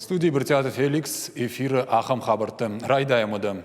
Студии Бертиата Феликс, эфиры Ахам Хабарты. Райдаемуды.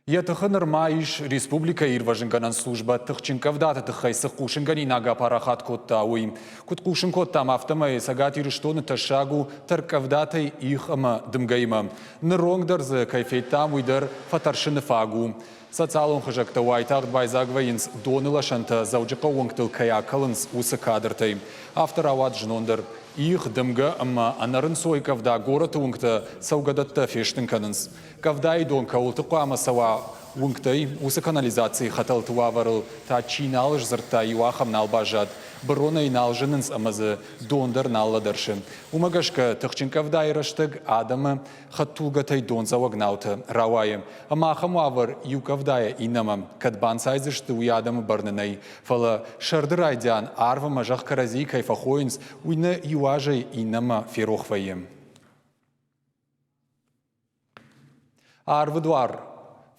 Етіхыныр майыш республика ирважынганан служба тықчынкавдаты тықайсы қушынғани нага парахат котта ауы. Кут қушын котта мафтымай сагат ирыштоны ташагу тыркавдатай ихама дымгайма. Нырроңдарзы кайфейтам уйдар фатаршыны фагу. Социалон хыжакта уайтағд байзагвайынс донылы шанта заужыққа оңтыл каякалынс усы кадртай. Автор ауад жынондар. Их дымга амма анарын сой кавда гораты уңкта саугадатта фештін канынс. Кавда и дон каултыққа ама сава уңктай усы канализации хаталтыва варыл та чиналыш зырта юахам налбажад. Барона и налжынынс амазы дондар налладаршын. Умагашка тықчин кавда ирыштыг адамы хаттулгатай донзава гнаута рауайым. Ама ахамуавар ю кавдая инамам кадбан сайзышты уй адамы барнынай. Фала шардырайдян арва мажах карази кайфахоинс уйна юажай инама ферохваем. Арвы дуар.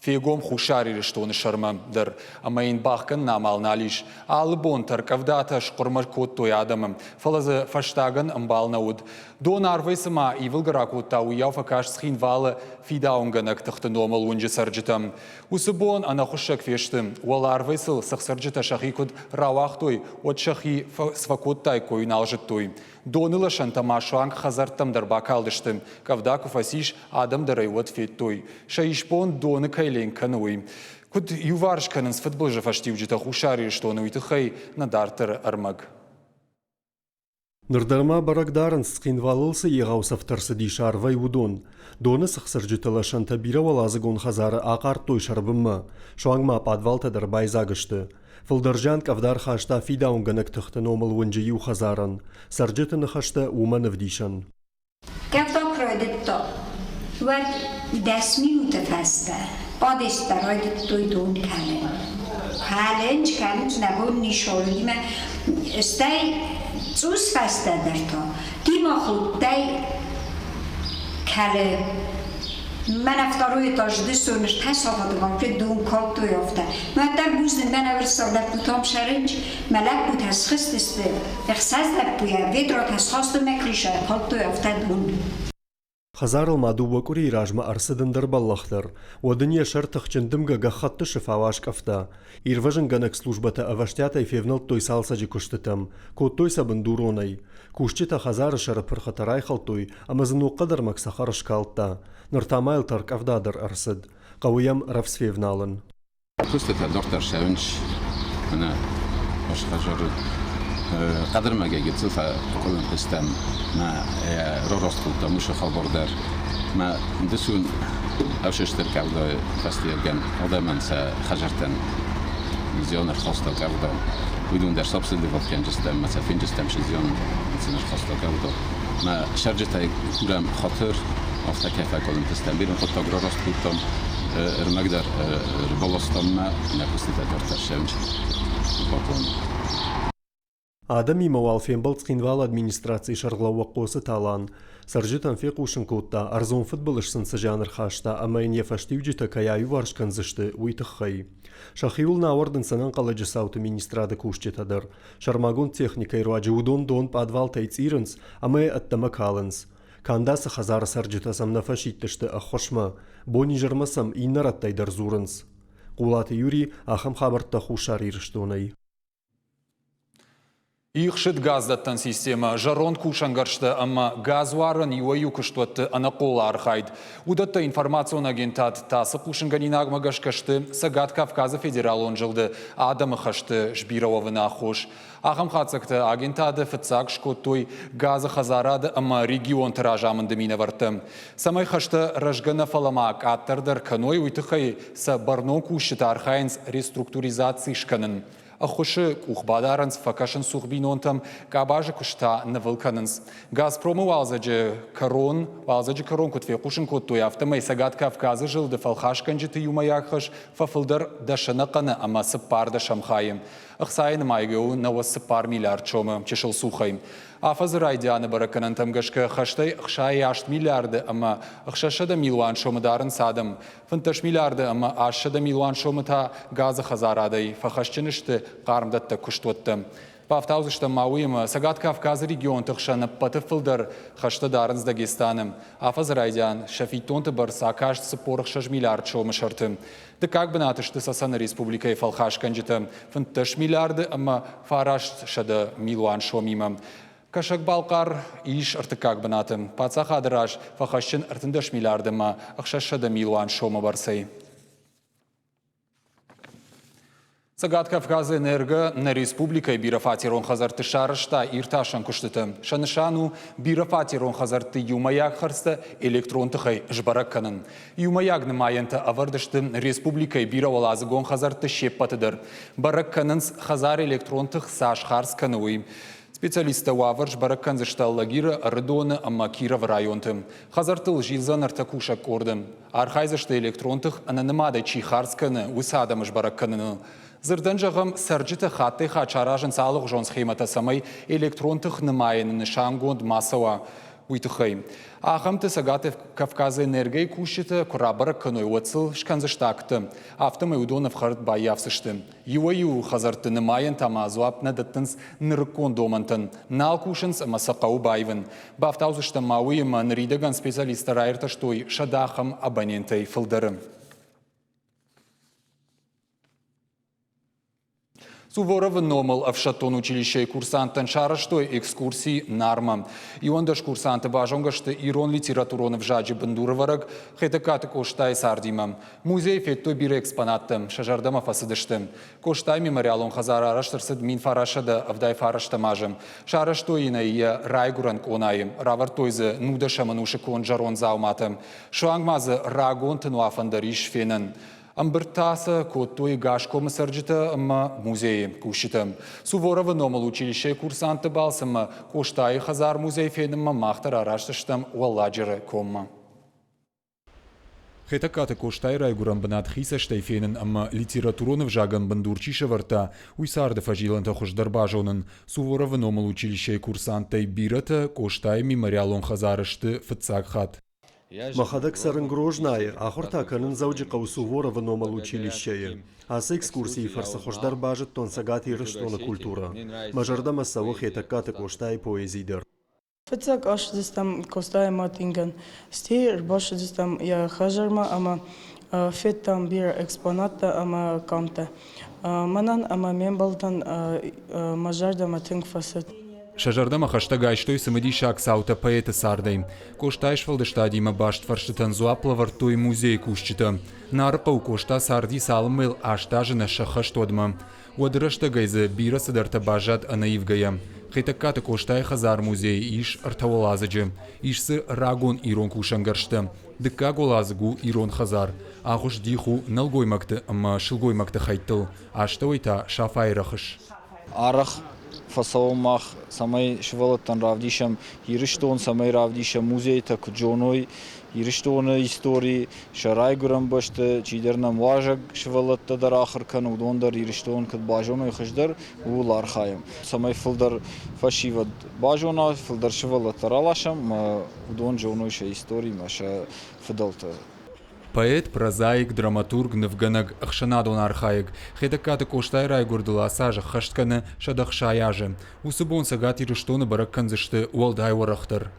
Фегом хушари рештоны шарма дар амаин бахкан намал налиш албон таркавдата шқурмар коттой адамам фалазы фаштаган амбал науд дон арвайсыма ивылгаракутта уяуфа каш схинвалы фидаунганак тахты номал унжи сарджитам усыбон ана хушак фештым уал арвайсыл сахсарджита шахикуд равахтой от шахи свакоттай кой налжиттой донылы шантама шуанг хазартам дар бакалдыштым кавдаку фасиш адам дарай от феттой шаишпон доны кайлен кануй куд юварш канынс футбол же фаштивджита хушари что нуйтыхай надартыр армаг Нырдарма барагдарын сқинвалылсы еғаусафтарсы дишарвай удон. Доны сықсыржытылы шанта биравалазығын хазары ақартой шарбымма. Шуаңма падвалтадар байзагышты. Фылдыржан кавдар хашта фидаунганак тұқты номыл вынжы ю хазарын. Саржытыны хашта уманов дишан. Кавда пройдетто. Вад 10 минута фаста. Падеста ройдеттой дон кален. Каленч набон нишолуди мен. Стай Zus fasta dar to. Tima khudday kale من افتاروی تاجدی سونش تصافت که دون کات تو یافته. من در بوزن من اول سالت بودم شرنج ملک بود تسخیص دسته. اخساس دپویا ویدرا تسخیص مکریشه کات تو یافته دون. خزارل مادو وكوري راجما أرسدن درباللختر ودنيا شرطخ چندمگا گخط شفاواش كفتا إيرواجن گنك سلوجبتا أواشتياتا فيفنل توي سالسا جي كشتتم كو توي سابندوروني كوشتيتا خزار شر پرخطراي خلطوي أمازنو قدر مكسخر شكالتا نرتامايل ترك أفدادر أرسد قويم رفس فيفنالن كشتتا دكتور شاونش أنا باش خجر قدر ما جيت صفة كل قسم ما رورست كنت مش خبر دار ما ندسون أوش اشترك على فاستيرجن هذا من سخجرتن زيون الخاصة كاردا بدون در سبسيد دفعت كان جستم مثلا فين جستم شيء زيون مثلا الخاصة كاردا ما شرجت كلام خاطر أفتح كيف أقول قسم بيرن خط رورست كنتم المقدر البلاستم ما نقصت دكتور شاونش بقول آدمی موالفین بلتقینوال ادمینستراسی شرقلو قوس تالان سرجتن فی قوشن کوتا ارزون فوتبالش سنس جانر خاشتا اما این یفشتیوجتا کیایو وارش کنزشته ویتخی شخیول ناوردن سنن قلج ساوت مینستراده کوشچتا در شرماگون تکنیکای راجودون دون پادوال تایت ایرنس اما اتمکالنس کانداس خزار سرجتا سم نفشیتشته اخوشما بونی جرمسم این نرتای در زورنس قولات یوری آخم خبرتا خوشاری رشتونی Ихшит газдаттан система жарон кушангаршты, амма газуарын юаю кыштуатты анакола архайд. Удатта информацион агентат тасы кушанганинаг магашкашты, Сагат Кавказа федерал он жылды, адамы хашты жбировавына хош. Ахам хацакты агентады фыцак шкоттой газы хазарады, амма регион тиражамынды минаварты. Самай хашты рожгана фаламак аттардар каной уйтыхай са барно кушыты архайнс реструктуризации шканын. Ахуши кухбадаранс факашын сухбинонтам кабажы кушта навылканынс. Газпрому валзаджи корон кутве кушын коттуй автомай Сагат Кавказы жылды фалхашканжыты юмаяхыш фафылдар дашынақаны ама сыппарда шамхайым. Ахсайын майгеу науа сыппар миллиард чомы чешыл сухайым. Афазы райдяны бараканан тамгашка хаштай ахшай 8 миллиарды ама ахшашада миллион шомыдарын садым. Фынташ миллиарды ама ашшада миллион шомыта газы хазарадай фахашчынышты қарымдатта күштуатты. Пафтаузышта мауим Сагат Кавказ регион тахшана патыфылдар хашта дарынс Дагестаным. Афаз райдян шафитонты бар сакаш сапорх 6 миллиард шомышарты. Да как бы натышты сасана республика и фалхаш канджита фанташ миллиарды, ама фарашт шада милуан шомима. Кашак балкар иш артыкак банатым. Паца хадыраш фахашчин артындаш миллиардыма ахшашада милуан шома барсай. Сагат Кавказа энерго на республика и бирафатирон хазарты шарышта ирташан куштыты. Шанышану бирафатирон хазарты юмаяк харста электронтыхай жбаракканын. Юмаягны майынты авардышты республика и биравалазыгон хазарты шеппатыдыр. Баракканынс хазар электронтых саш харскануи. Специалисты уаварш баракканзышталлагира рыдоны амма Киров районтым. Хазартыл жилзан артакуша кордым. Архайзышты электронтых ананымада чихарсканы усадамыш баракканын. Зырдан жағым сәрджіті қатты қачаражын салық жон схемата самай электронтық нымайын нышангонд масава уйтықай. Ағымты Сагат Кавказа энергия кушеті құрабары күні өтсіл шканзыштақты. Автымай удонов қарт байявсышты. Юайу хазарты нымайын тамазуап надаттынс нырықкон домантын. Нал кушынс масақау байвын. Бафтаузышты мауи ныридаган специалистар айырташтой шадақым абонентай фылдырым. Суворов номал в шатон училище курсантан шараштой экскурсии нарма. И он даш курсанты бажонга, что ирон литературон в жаджи бандуровараг, хетакаты коштай сардимам. Музей фетто бире экспонаттам, шажардама фасадыштым. Коштай мемориалон хазара араштарсад мин фарашада авдай фараштамажам. Шараштой на ия райгуран конаим, равартойзе нуда шамануши кон жарон зауматам. Шуангмазы рагон тенуафандариш фенен. Амбыртаса коттой гашком сарджита ама музей кушитам. Суворова номал училище курсанты балсама коштай хазар музей фенема махтар арашташтам уалладжера комма. Хетакаты коштай райгурам банат хиса штайфенен ама литературонов жаган бандурчиша варта уйсарды фажиланта хошдарбажонын. Суворова номал училище курсантай бирата коштай мемориалон хазарышты фыцак хат. Махадак сарынгрожная, ахорта канын зауджика Суворова номал училище. Ас экскурсии фарсахождар бажет тон Сагат и рыштона культура. Мажарда масаво хетакаты коштай поэзидер. Фацак аш дистам костай матинген. Стир баш дистам я хажарма ама фет там бир экспоната ама камта. Манан ама мембалтан мажарда матинг фасет. Шажардама хаштагай штой самадишак саута поэта сардайм. Коштайш валдыштадима башт фарштытан зуапла вартой музей кушчита. Нарпау кошта сарди салмыл аштажы на шахаштодма. Уадрыштагайзы бира садарта бажат анаивгая. Хетакаты коштай хазар музей иш артавалазаджы. Ишсы рагон ирон кушангаршта. Дыка голазгу ирон хазар. Ахуш диху налгоймакты ама шылгоймакты хайттыл. Аштауйта шафайрахыш. Арах фасаумах самай швалатан равдишам ириштон самай равдишам музей так джоной ириштон истории шарайгурам башты чидернам важак швалатта дарахыр кан удондар ириштон кад бажоной хаждар ул архаям самай филдар фашивад бажона филдар швалатта ралашам удон джоной ша истории маша фидалта. Поэт, прозаик, драматург, невганаг, ахшанадон архаик. Хетакаты коштай райгурдыла сажа хаштканы шадахшаяжы. Усыбон Сагат ириштоны баракканзышты уалдай варахтар.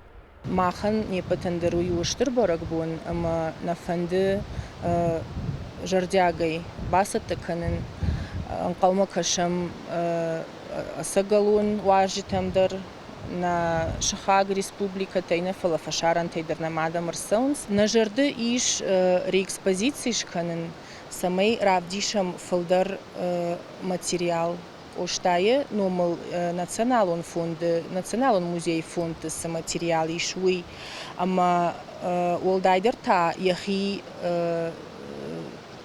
Махан не патендеруй уштыр баракбон, ама нафанды жардягай басаты канын анқалма кашам асагалун важитамдар на Шахаг республика тайна фалафашаран тайдерна мадам рсаунс на жарды иш реэкспозиции шканен самой равдишам фалдар материал оштае номал националон музей фонд с материал ишуи ама олдайдер та яхи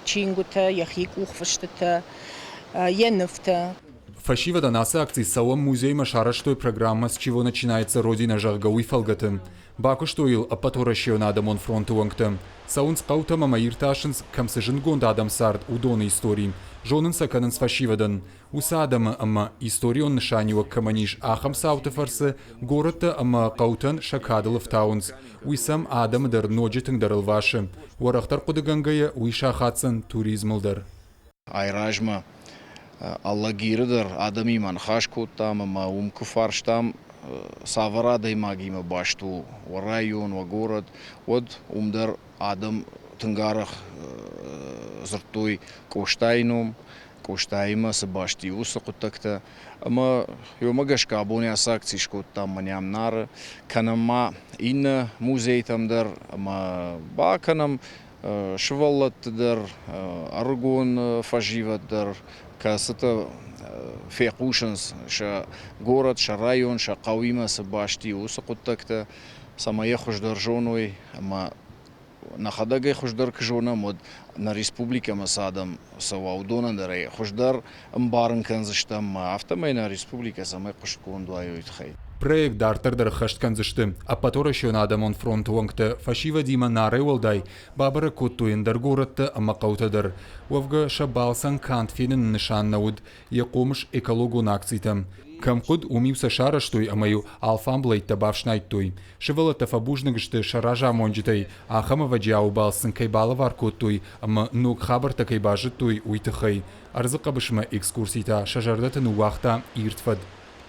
чингута яхи кухфаштата енефта. Фашива данаса акции салом музей машараштой программа, с чего начинается родина жаргауи фалгатым. Баку штоил апаторащио надамон фронту вангтым. Саунс паутама маирташинс камсыжингон дадам сард удоны истории. Жонын саканын с фашивадан. Усадама ама историон нышаниуа каманиш ахам сауты фарсы, городта ама каутан шакадылов таунс. Уйсам адам дар ноджитын дарылваши. Уарахтар кудыгангая уйша хатсан туризмылдар. Айражма аллагирдер адами ман хашкоттам ма умкуфарштам саварада имагима башту ва район ва город вот умдар адам тынгарах зыртой коштайном коштайма сабашти усакутакта ама ёмагашка абоня сакцишкоттам маням нар канама ин музей тамдар ама баканам шваллаттар аргон фаживаттар касата фекушенс ша город ша район ша кавима сабашти усакутакта самая хуждаржоной ама нахадаге хуждар кжона мод на республика масадам саваудона дарай хуждар амбарн канзыштам автомай на республика самай кушкондуаю итхай Проект дартер хаштканзышты, а потом надамон фронт уангта фашива дима наре волдай, бабара куттуиндер городта амакаутадер, вовга шабалсан кантфинен нишан науд, якомш экологун акцитам. Камкуд умимса шараштой, а мою алфамблей табавшнайттой. Шевела тафабужнагшты шаража монджитай, а хамаваджиау балсан кайбала варкуттой, ама нук хабарта кайбажиттой уйтахай. Арзакабышма экскурсита шажардата нуахта иртфад.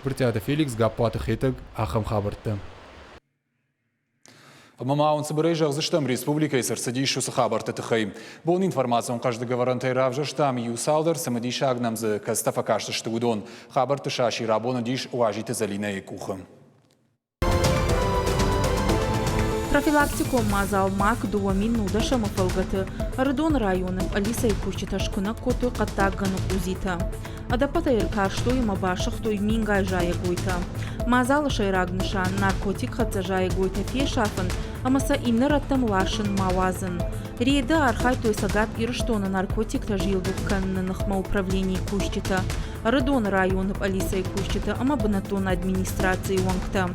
Вертяда Феликс гаппаты хетаг ахам хабарты. Мамаун собережах заштам республика и сарсадишу сахабарты тахай. Бон информация он каждый гарантей равжа штам юсалдер самадиша агнам за кастафа кашта штагудон. Хабарты шаши рабона диш уажите залина и кухам. Профилактику мазал мак дуамин нудаша мафалгаты. Радон районы Алиса и Кучиташкуна коту каттаггану узита. Адапата иркарштой мабашахтой мингай жая гойта. Мазал шайрагнышан наркотик хатса жая гойта фешафын, амаса имнараттам лашын мавазын. Рейда архайтой сагат ирштона наркотик тажилдук каннанахма управлений Кущита. Радон районов Алиса и Кущита, ама банатон администрации уангта.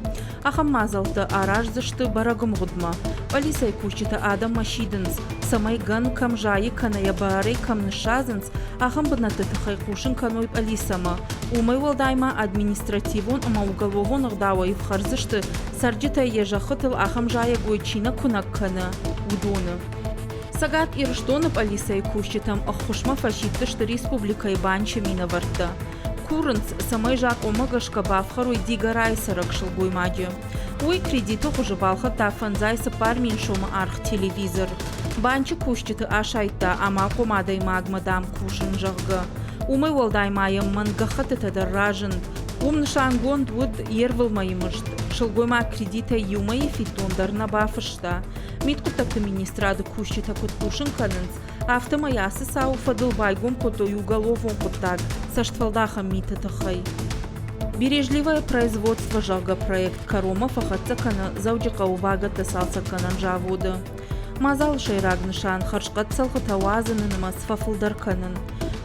Ахам мазалта араж зашты барагам гудма. Алиса и Кущита адам машиденс. Самай ган кам жаи каная барей кам нышазенс, ахам банатытахай кушин каной Алисама. Умай валдайма административон, ама уголовон агдава и вхарзышты. Сарджита ежахытыл ахам жая гойчина кунак кана удона. Сагат ирштонов Алиса и Кущитам ахушма фашиттышты республика и банча минаварта. Курынц самай жак омагашка бафхаруй дигарай саракшыл гоймаджи. Ой кредиту хужыбалха тафанзайса пармин шома арх телевизор. Банча Кущиты ашайта ама комадай магмадам кушын жағғы. Умай валдаймайым мангахаты тадарражын. Умнышан гонд вуд ервылмайымышт. Шылгойма кредита юмай фитондар на бафышта. Миткутакты министрады Кущита кут кушын канынц. Автомаясы сау фадыл байгом котой уголовон кутак. Саштвалдахам митатахай. Бережливое производство жага проект Карома фахатца кана заудика увага тасалса канан жавода. Мазал шайрагнышан харшкат салхатавазанынма сфафылдар канан.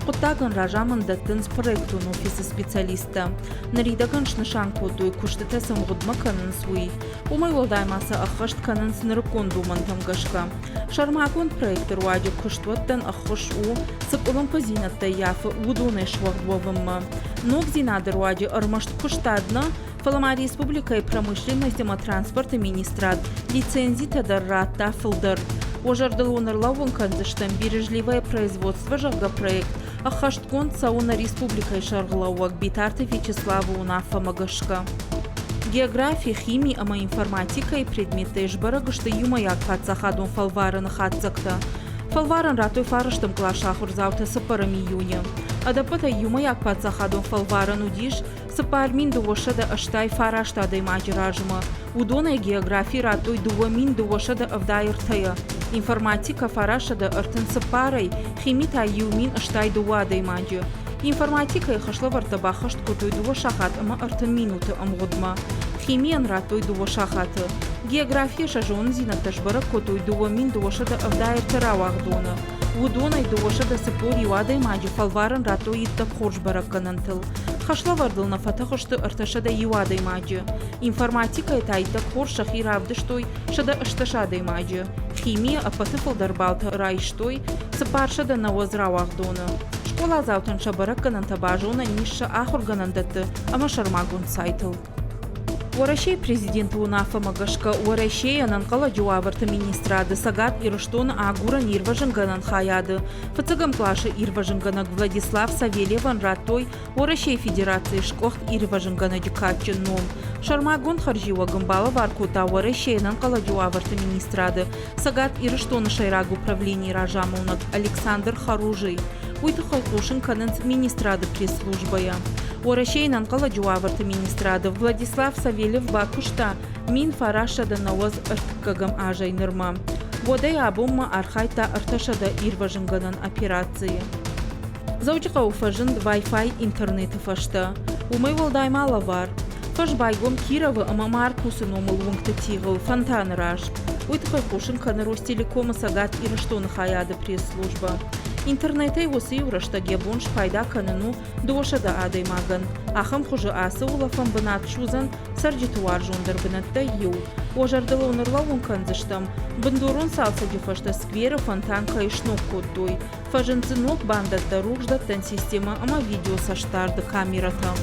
Кутаган ражаман даттынс проектун офиса специалиста. Наридаган шнышан кодуй куштата самгудма канан суи. Умай волдаймаса ахашт канан сныркон думан тамгашка. Шармакон проектор ваджи куштваттан ахош у сыпулан позинатта яфы удуны швагдвовымма. Ног зинадыр ваджи армашт куштадна Фалама республика и промышленность и транспорта министрат лицензии тадаррата фылдар. Ожардыл онарлауын канзыштан бережливое производство жага проект. Ахашткон сауна республика и шарглауак битарты Вячеславу унафа магашка. География, химия, ама информатика и предметы ишбарагышты юмаяк пацахадон фалварын хатцакта. Фалварын ратой фарыштым клашахур заута сапарами юня. Адапата юмаяк пацахадон фалварын удиш сапармин дуошада аштай фараштада имаджиражма. Удона география ратой дуамин дуошада авдайртая. Информатика фарашада артын сапарай, химита юмин аштай дуада имаджи. Информатика и хашлаварта бахашт котой дуошахат ама артын минуты амгудма. Химиян ратой дуошахаты. География шажон зинаташбара котой дуамин дуошада авдайртара вахдона. Удонай дуошада сапор юада имаджи фалваран ратой итта хоржбара канантыл. Хашлавардыл на фатахашты арташада юада имаджи. Информатика это айтта хоршах и равдыштой шада ашташада имаджи. Химия апатыфыл дарбалта райштой сапаршада навозра вахдона. Школа заутан шабара кананта бажона ниша ахурганандаты ама шармагун сайтыл. Уорашей президент Унафа Магашка Уорашей ананкала Джуаварта министрады Сагат Ирштон Агура Нирважанганан Хаяды. Фацагам клаша Ирважанганак Владислав Савельеван Ратой Уорашей Федерации Шкохт Ирважангана Дикатчин Ном. Шармагон Харжива Гамбала Варкута Уорашей ананкала Джуаварта министрады Сагат Ирштон Шайраг управления Ражамунак Александр Харужий. Уйтахал Кушин Кананс министрады пресс-службая. Уорашей ананкала Джуаварта министрады Владислав Савельев Бакушта мин фарашада наваз ырткагам ажай нырма. Водай абумма архайта арташада ирважанганан операции. Заучика уфажын Wi-Fi интернеты фашта. Умай волдаймала вар. Фаш байгом Кирова амамар кусыномыл вунгты тигыл фонтан раш. Уйтахал Кушин Канан Ростелекома Сагат Ирштон Хаяды пресс-служба. Интернетай осы юраштаге бонш пайда каныну дошада адай маган. Ахам хужы асы улафам бынат шузан сарджитуар жондар бынатта ю. Ожардыла унырла унканзыштам. Бындурун салса дюфашта сквера фонтан кайшнок коддой. Фажынцынок бандатта руждаттан система ама видео саштарды камератам.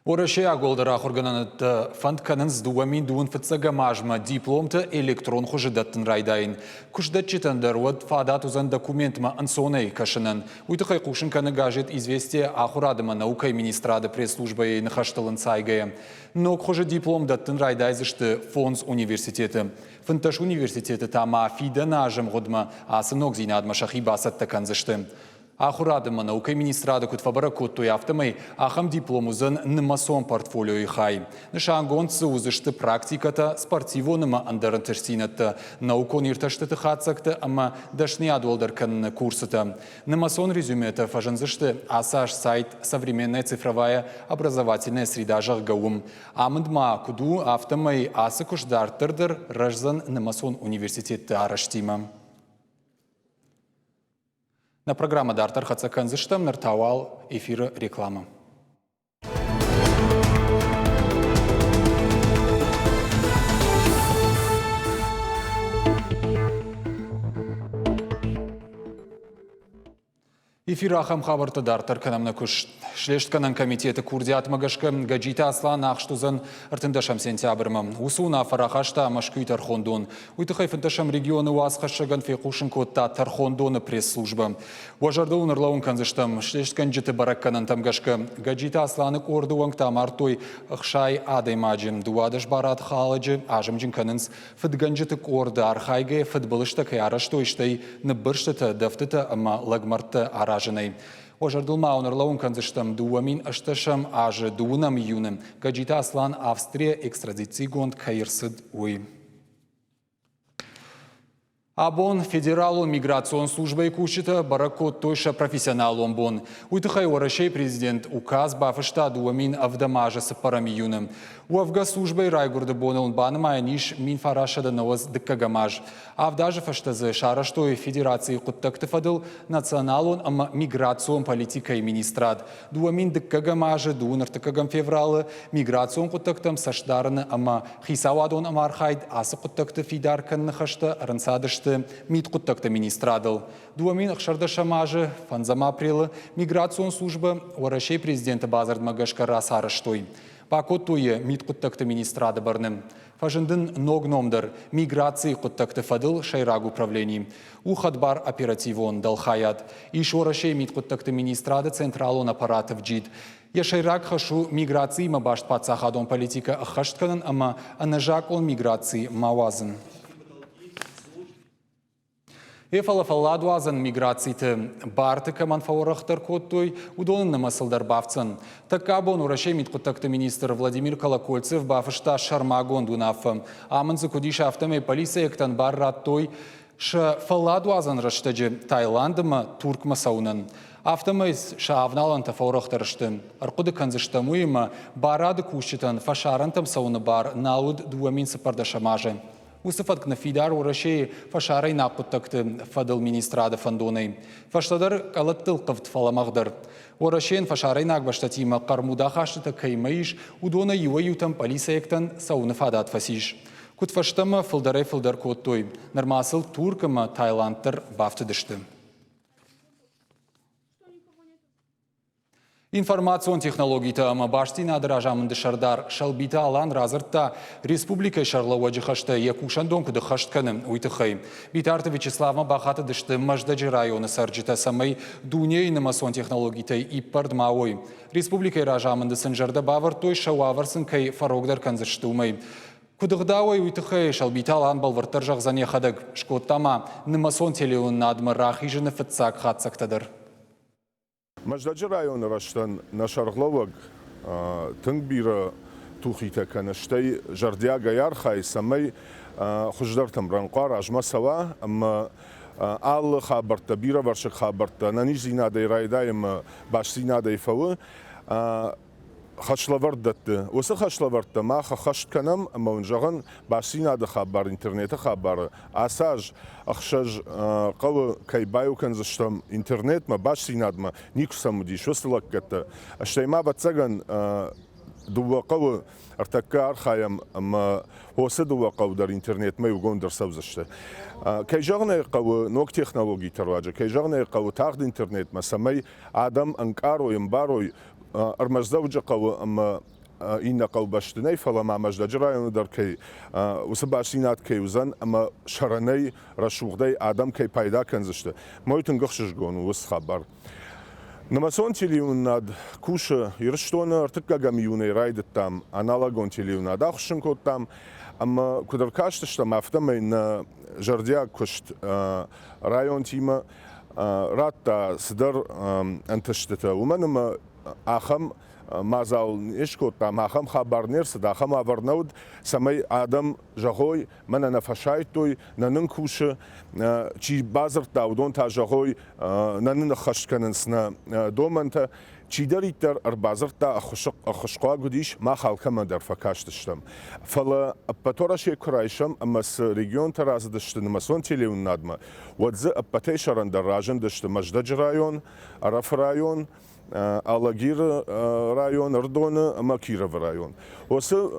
Уорашей аголдара хоргананат фанд кананс дуамин дуун фыцага мажма дипломта электрон хужидаттын райдайын. Кушдатчитан даруад фадат узан документма ансонай кашанан. Уйтахай кушин каны гажет известие ахурадыма наукай министрады пресс-службай нахашталын сайгая. Но хужи диплом даттын райдайзышты фонс университеты. Фанташ университеты тама фида нажам годма асынок зинадма шахи басатта канзышты. Ахурадыма наукай министрады кутфабара коттуй автомай ахам дипломузан нымасон портфолио хай. Нышангонцы узышты практиката спортивоныма андарантырсинатта. Наукон ирташтыты хатсакта, ама дашни адуалдаркан курсата. Нымасон резюмета фажанзышты асаш сайт «Современная цифровая образовательная среда Жахгаум». Амындма куду автомай асыкуш дартырдыр рожзан нымасон университетті араштима. На программа Дартар Хацаканзыштам нартавал эфира реклама. Эфир ахам хабарты Дартар канамна күш. Шлештканан комитеты курдиат магашка гаджита аслан ахштузан артындашам сентябрьма. Усуна фарахашта машкүй тархондон. Уйтахай фанташам регионы уасхашаган фекушин котта тархондоны пресс-служба. Уажарды унарлаун канзыштам. Шлешткан житы баракканан тамгашка. Гаджита асланы кордуанг тамартой ахшай адаймаджим. Дуадаш барат халаджи ажамджин канынс. Фыдганжиты корды архайге фыдбалышта каяраштой набырштата дафтыта ама лагмарта аражанай. Ожардылма унарлаун канзыштам дуамин ашташам ажы дуунам юным. Гаджита аслан Австрия экстрадиции гонд кайырсыд уй. Абон федералу миграцион службай кучита баракот тойша профессионалом бон. Уйтахай Уорашей президент указ бафышта дуамин авдамажа сапарами юным. У авга службай райгурда бонелн банама ниш мин фарашада наваз дыккагамаж. Авдажа фаштазы шараштой федерации куттакты фадыл националон ама миграцион политика и министрад. Дуамин дыккагамажа дуунартыкагам февралы миграцион куттактам сашдараны ама хисавадон ама архайд асы куттакты фидаркан нахашта рансадышты мид куттакты министрадыл. Дуамин ахшарда шамажы фанзама апрелы миграцион служба Уорашей президента Базард Магашка расарыштой. Пакоттуе мид куттакты министрады барным. Фажындын ногномдар миграции куттакты фадыл шайраг управлений. Ухадбар оперативон дал хаят. Иш Уорашей мид куттакты министрады централон аппаратов джид. Я шайраг хашу миграции мабашт пацахадон политика ахаштканан, ама анажак он миграции мавазын. Ефалафалладу азан миграцийты бартыка манфаурахтар коттуй удонын намасылдар бавцын. Такабон Уорашей мидкуттакты министр Владимир Колокольцев бафышта шармагон дунафы. Амынзы кудиша автомей полиция ектан бар раттой фалладу азан раштаджи Таиландыма туркма саунын. Автомейс шаавналан тафаурахтарышты. Аркуды канзыштамуйма барады кушитан фашарантам сауны бар налуд дуамин сапардашамажы. Усыфат кнафидар Уорашей фашарай нақуттакты фадыл министрады фандонай. Фаштадар калаттыл қывт фаламағдар. Уорашейн фашарай нақбаштатима қармуда хаштыта каймаиш удона юайтам полисаяктан сауны фадат фасиш. Кут фаштама фылдарай фылдар коттой. Нормасыл туркама Таиландтар бафтыдышты. Информацион технологията баштина дражамынды шардар шалбита алан разыртта республика шарлауа жихашты якушан донкуды хаштканым уйтыхай. Битарты Вячеславма бахаты дышты маждаджи районы сарджита самай дуне иномасон технологитай и пардмауой. Республика ражамынды сынжарда бавар той шауаварсын кай фарогдар канзырштумай. Кудыгдауай уйтыхай шалбита алан балвартар жағзане хадыг. Шкоттама нымасон телеуын надмы рахижыны фытсак хатсактадыр. Маждаджи районы раштан нашарловаг тынгбира тухита канаштай жардяга ярхай самай хуждартам ранқар ажма сава ама ал хабарта бира варшик хабарта наниш зинадай райдаем баш зинадай фавы хашлавардатты. Осы хашлавардта маха хаштканам маунжаган басинада хабар интернета хабары. Асаж ахшаж қавы кайбаю канзаштам интернет ма басинадма никусаму диш. Осылакката. Аштайма бацаган дуа қавы артакка архаям ма осы дуа қавдар интернет ма югондар савзашты. Кайжагна қавы нок технологии тарваджа. Кайжагна қавы тағд интернет ма самай адам анкаро имбарой армаздавджа қавы ама инна қалбаштынай фалама маждаджи районы дар кай усабашинат кай узан ама шаранай рашуғдай адам кай пайда канзышты. Мойтын гықшыжгону ус хабар. Намасон телеунад куша ирштона артыккагамиюнай райдыттам аналагон телеунад ахшын коттам ама кударкаштыштам автамай на жардя кушт район тима ратта сыдар антыштыта. Уманыма ахам мазал ишкоттам ахам хабарнерсыд ахам аварнауд самай адам жагой мана нафашайтой нанын кушы чи базырта удон та жагой нанын хашканынсына доманта чидариттер арбазырта ахушқа гудиш ма халкама дар факаштыштам фала аппатораши курайшам амас регион таразыдышты намасон телеунадма вадзы аппатай шарандар ражын дышты Маждаджи район, Араф район, Алагир район, Ардоны, Макиров район. Осы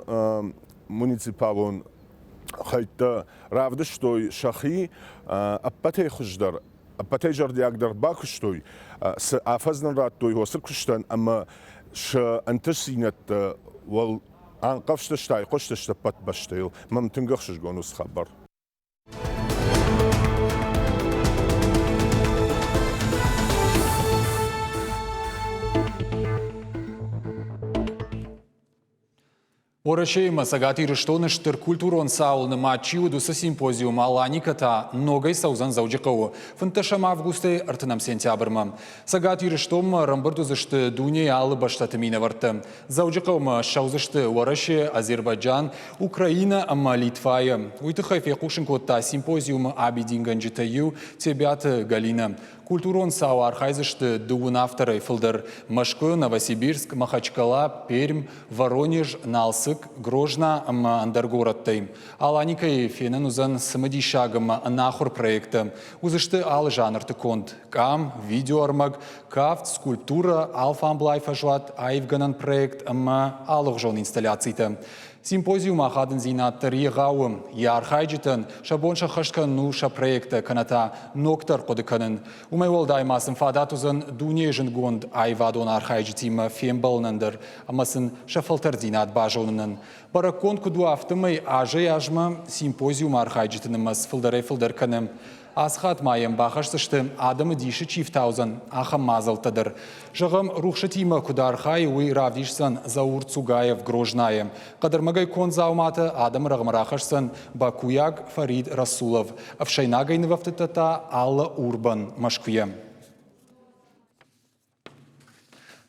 муниципалон хайта равдыштой шахи аппатай хуждар, аппатай жардиагдар бакыштой с афазнан раттой осыр куштан, ама ш антысинет вал анқавштыштай қоштышты патбаштайл, мамтынгахшыжгонус хабар. Орашейма сагати рыштоныштыр культурон саулны матчиу дусы симпозиум аланиката ногай саузан заужикау. Фынташам августы артынам сентябрма. Сагати рыштом рамбырдузышты дуне алы баштатымина варты. Заужикаума шаузышты Ораши, Азербайджан, Украина, ама Литвая. Уйтыхай фекушын котта симпозиум абидинганжитаю Тебята Галина. Культурон сау архайзышты дуын авторы фылдыр Машкы, Новосибирск, Махачкала, Пермь, Воронеж, Налсык, Грожна, Андаргородтай. Аланикай фенен узан самади шагам нахур проекта. Узышты ал жанрты конт. Кам, видео армаг, кафт, скульптура, алфамблай фажуат, айвганан проект, алых жон инсталляцийта. Симпозиум ахадын зинаттыр еғауым, ярхайджитын, шабонша хашкан нуша проекта каната ноктар қодыканын. Умай ол даймасын фадатузын дунежін гонд айвадон архайджитима фембалнандыр, амасын шафалтар зинат бажонынын. Баракон куду автымай ажай ажма симпозиум архайджитынымыз фылдар каным. Асхат майым бақашсышты адымы диші чифтаузан ахам мазалтадыр. Жағым рухшатима кудархай уй равдишсан Заур Цугаев Грожнаем. Қадырмагай кон зауматы адым рағмарахашсан Бакуяг Фарид Расулов. Авшайнагайны вафтытата Алла Урбан Машквием.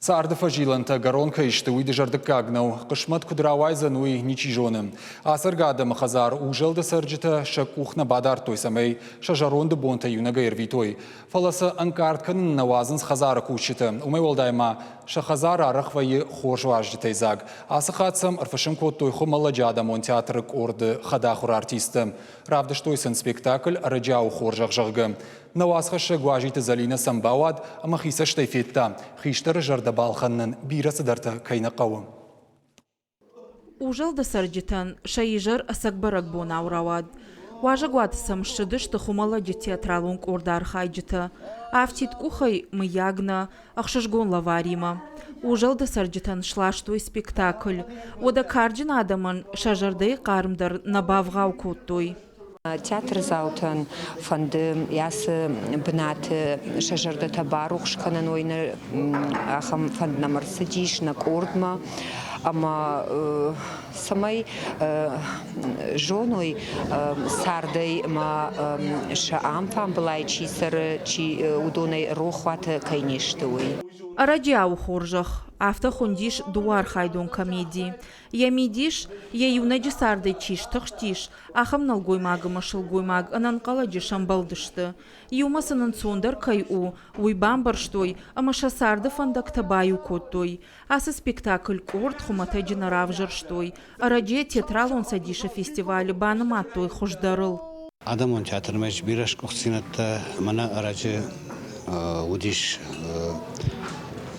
Сарды фажиланта гаронка ишты уйды жардык кагнау, қышмат кудрауайзан уй ничижоным. Асыргады махазар ужылды сырджыта шакухна бадар той самай шажаронды бонта юнага ирвитой. Фаласы анкартканын навазын с хазара кучыты. Умай олдайма шахазар арахвайы хоржваждытай заг. Асы хатсам арфашым кот той хумала жадамон театрык орды хадахур артисты. Равдыш тойсын спектакль раджау хоржақ жағы. Навазхашы гуажиты залина самбауад, ама хиса штайфетта. Хиштары жарды балханнын бирасы дарта кайнақауы. Ужылды сарджитан, шайыжар асакбарак бон ауравад. Важа гуатсам шидыш тахумаладжи театралун кордар хайджита. Афтит кухай мыягна, ахшашгон лаварима. Ужалда сарджитан шлаштуй спектакль. Ода карджин адаман шажардай кармдар набавгау куттой. Театр заутан van de eerste benate Shajarda Tabaruch kan nooit acham van nummer 6 na koordma, ama samay jonoi sardai ma shaam van beleidchi ser chi udonei rochwat kainishtoi. Арадиау хоржах, авто хундиш дуар хайдон комедии. Я мидиш, я юнаджи сарды чиш тахштиш, ахам налгой магама шылгой маг, анан каладжи шамбалдышты. Юмасанан цундар кай уй бамбарштой, амаша сарды фандак табаю коттой. Асы спектакль корт хуматаджи наравжарштой. Арадия театралон садиша фестиваль банаматтой хождарыл. Адамон театр мәж бираш кухсинатта мана араджи удиш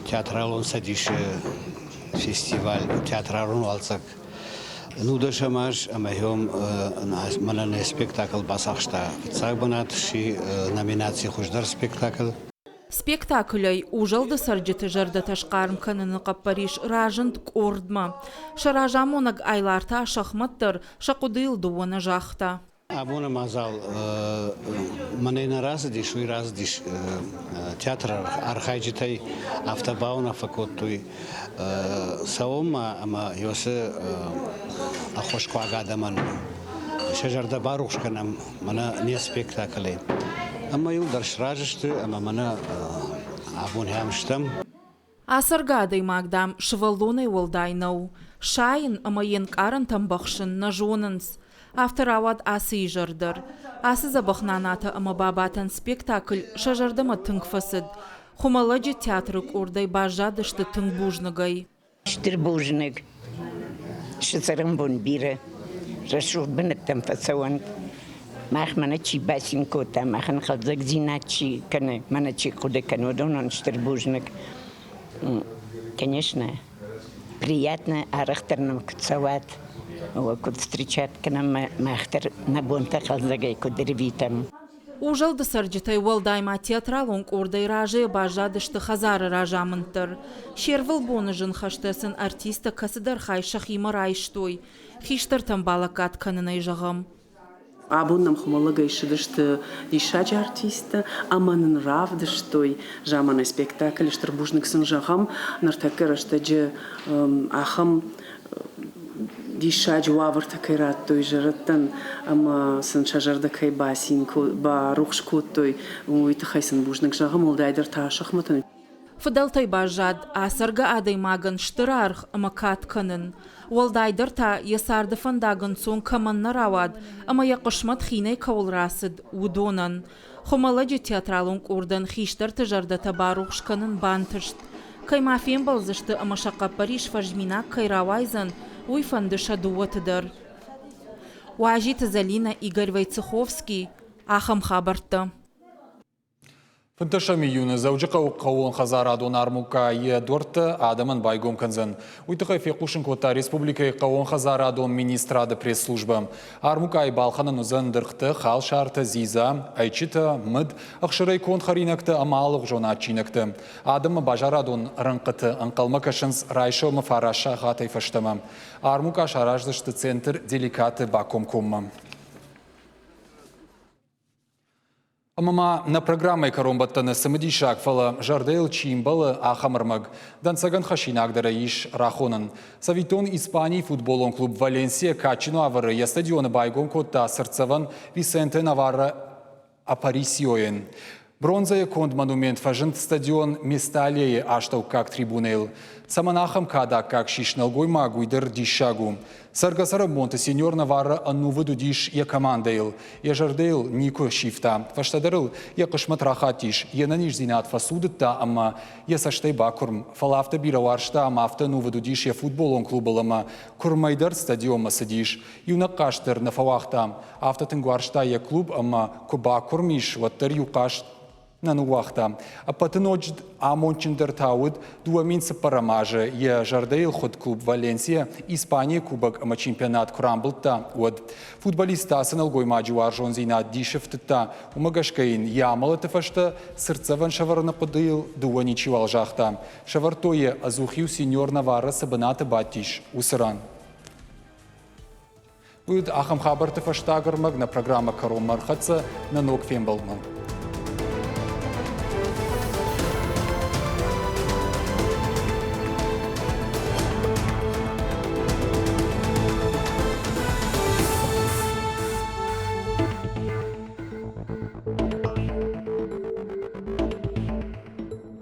театралон садише фестиваль театралон алсак нудашамаш амахом манане спектакль басахшта цагбанат ши номинации хуждар спектакль. Спектаклей ужалды сарджиты жарда ташқарым каныны қаппариш ражынт кордма. Шаражамонаг айларта шахматтар шақудылды оны жақта. Абуна мазал манена раздиш уй раздиш театр архайджитай автобауна факоттуй саома ама йосе ахошквагадаман шажарда барушканам мана не спектаклей ама юлдарш ражышты ама мана абун хамштам Асаргадай магдам шываллоной волдайнау шайын ама ен тамбахшын на жонынс. Автор авад асы жырдыр. Асы забахнаната ама бабатан спектакль шажардама тыңкфасыд. Хумаладжи театры кордай бажадышты тыңбужнагай. Штырбужныг. Шыцарым бун бире. Рашур бінеттім фасауан. Мах мана чи басин кота, махан халзак зиначи кане, мана чи куды канодон, он штырбужныг. Конечно, приятно арахтерным кцават. Куд встречат к нам махтер на бунта халзагай кудервитам. Ужалды сарджитай валдайма театралон кордай ражы бажадышты хазары ражамынтыр. Шервал боныжын хаштасын артиста касыдар хайшах има райштой. Хиштар там балакат канынай жағам. Абуннам хумалыгай шыдышты дишачы артиста, аманын равдыштой жаманай спектакль штырбужныксын жағам, нартакырыштыжы ахам дишач ваврта кайрат той жараттан ама сын шажарда кай басин ба рухшкот той уйты хайсын бужнак жағам ол дайдар ташахматын. Фадалтай бажад асарга адай маган штырарх ама катканын. Ол дайдар та ясарды фандаган сон каманна равад ама яқышмат хинай каулрасыд удонан. Хумаладжи театралон кордан хиштар тажарда табарухшканын бантышт. Кай мафиен балзышты ама шақа Париж фажмина кайравайзан уй фандыша дуатыдар. Уажит Залина Игорь Войцеховский ахам хабарты. Фынтышам июны заужықа уққауын қазара донармука е дорты адамын байгом канзан. Уйтықай феқушын кота республика иққауын қазара дон министрады пресс-служба. Армука айбалханын ұзын дырқты қал шарты зиза, айчыты, мұд, ақшырай кон харинакты амалық жонатчинакты. Адамы бажара дон рынқыты аңқалмакашынс райшылмы фараша ғатай фаштама. Армука шараждышты центр деликаты баком-комма. Амама на программой коромбаттаны сымыдишак фала жардейл чимбалы ахамырмаг. Дансаган хашинагдара иш рахонын. Савитон Испании футболон клуб Валенсия качину авары я стадионы байгон котта сырцаван Висенте Наварра Апарисиоен. Бронзая конд монумент фажент стадион месталее аштау как трибунейл. Саманахам када как шишналгой магуйдер дишагу. Саргасара монте сеньор Наварра аннувыду диш я командейл. Я жардейл нико шифта. Фаштадарыл я кышмат рахатиш. Я наниш зинат фасудытта, ама я саштай бакурм. Фалафта бираваршта, ама авта нувыду диш я футболон клубалама. Курмайдар стадион масадиш. Юнакаштер на фавахта. Авта тенгуаршта я клуб, ама кубакурмиш ваттер юкашт. на вахта. А потеночд Амончиндер Тауд, дуаминца Парамажа, е Жардейл ход клуб Валенсия, Испания кубок ама чемпионат Крамблта, от футболиста Арсенал Гоймаджу Аржонзина Дишефтта, умагашкаин ямала тефашта, сърцеван шаварна подил, дуани чивал жахта. Шавартое азухиу сеньор Навара сабаната батиш, усаран. Ud Acham Chaber te verstager mag na programma Karom Marchatsa na Nok Fembalman.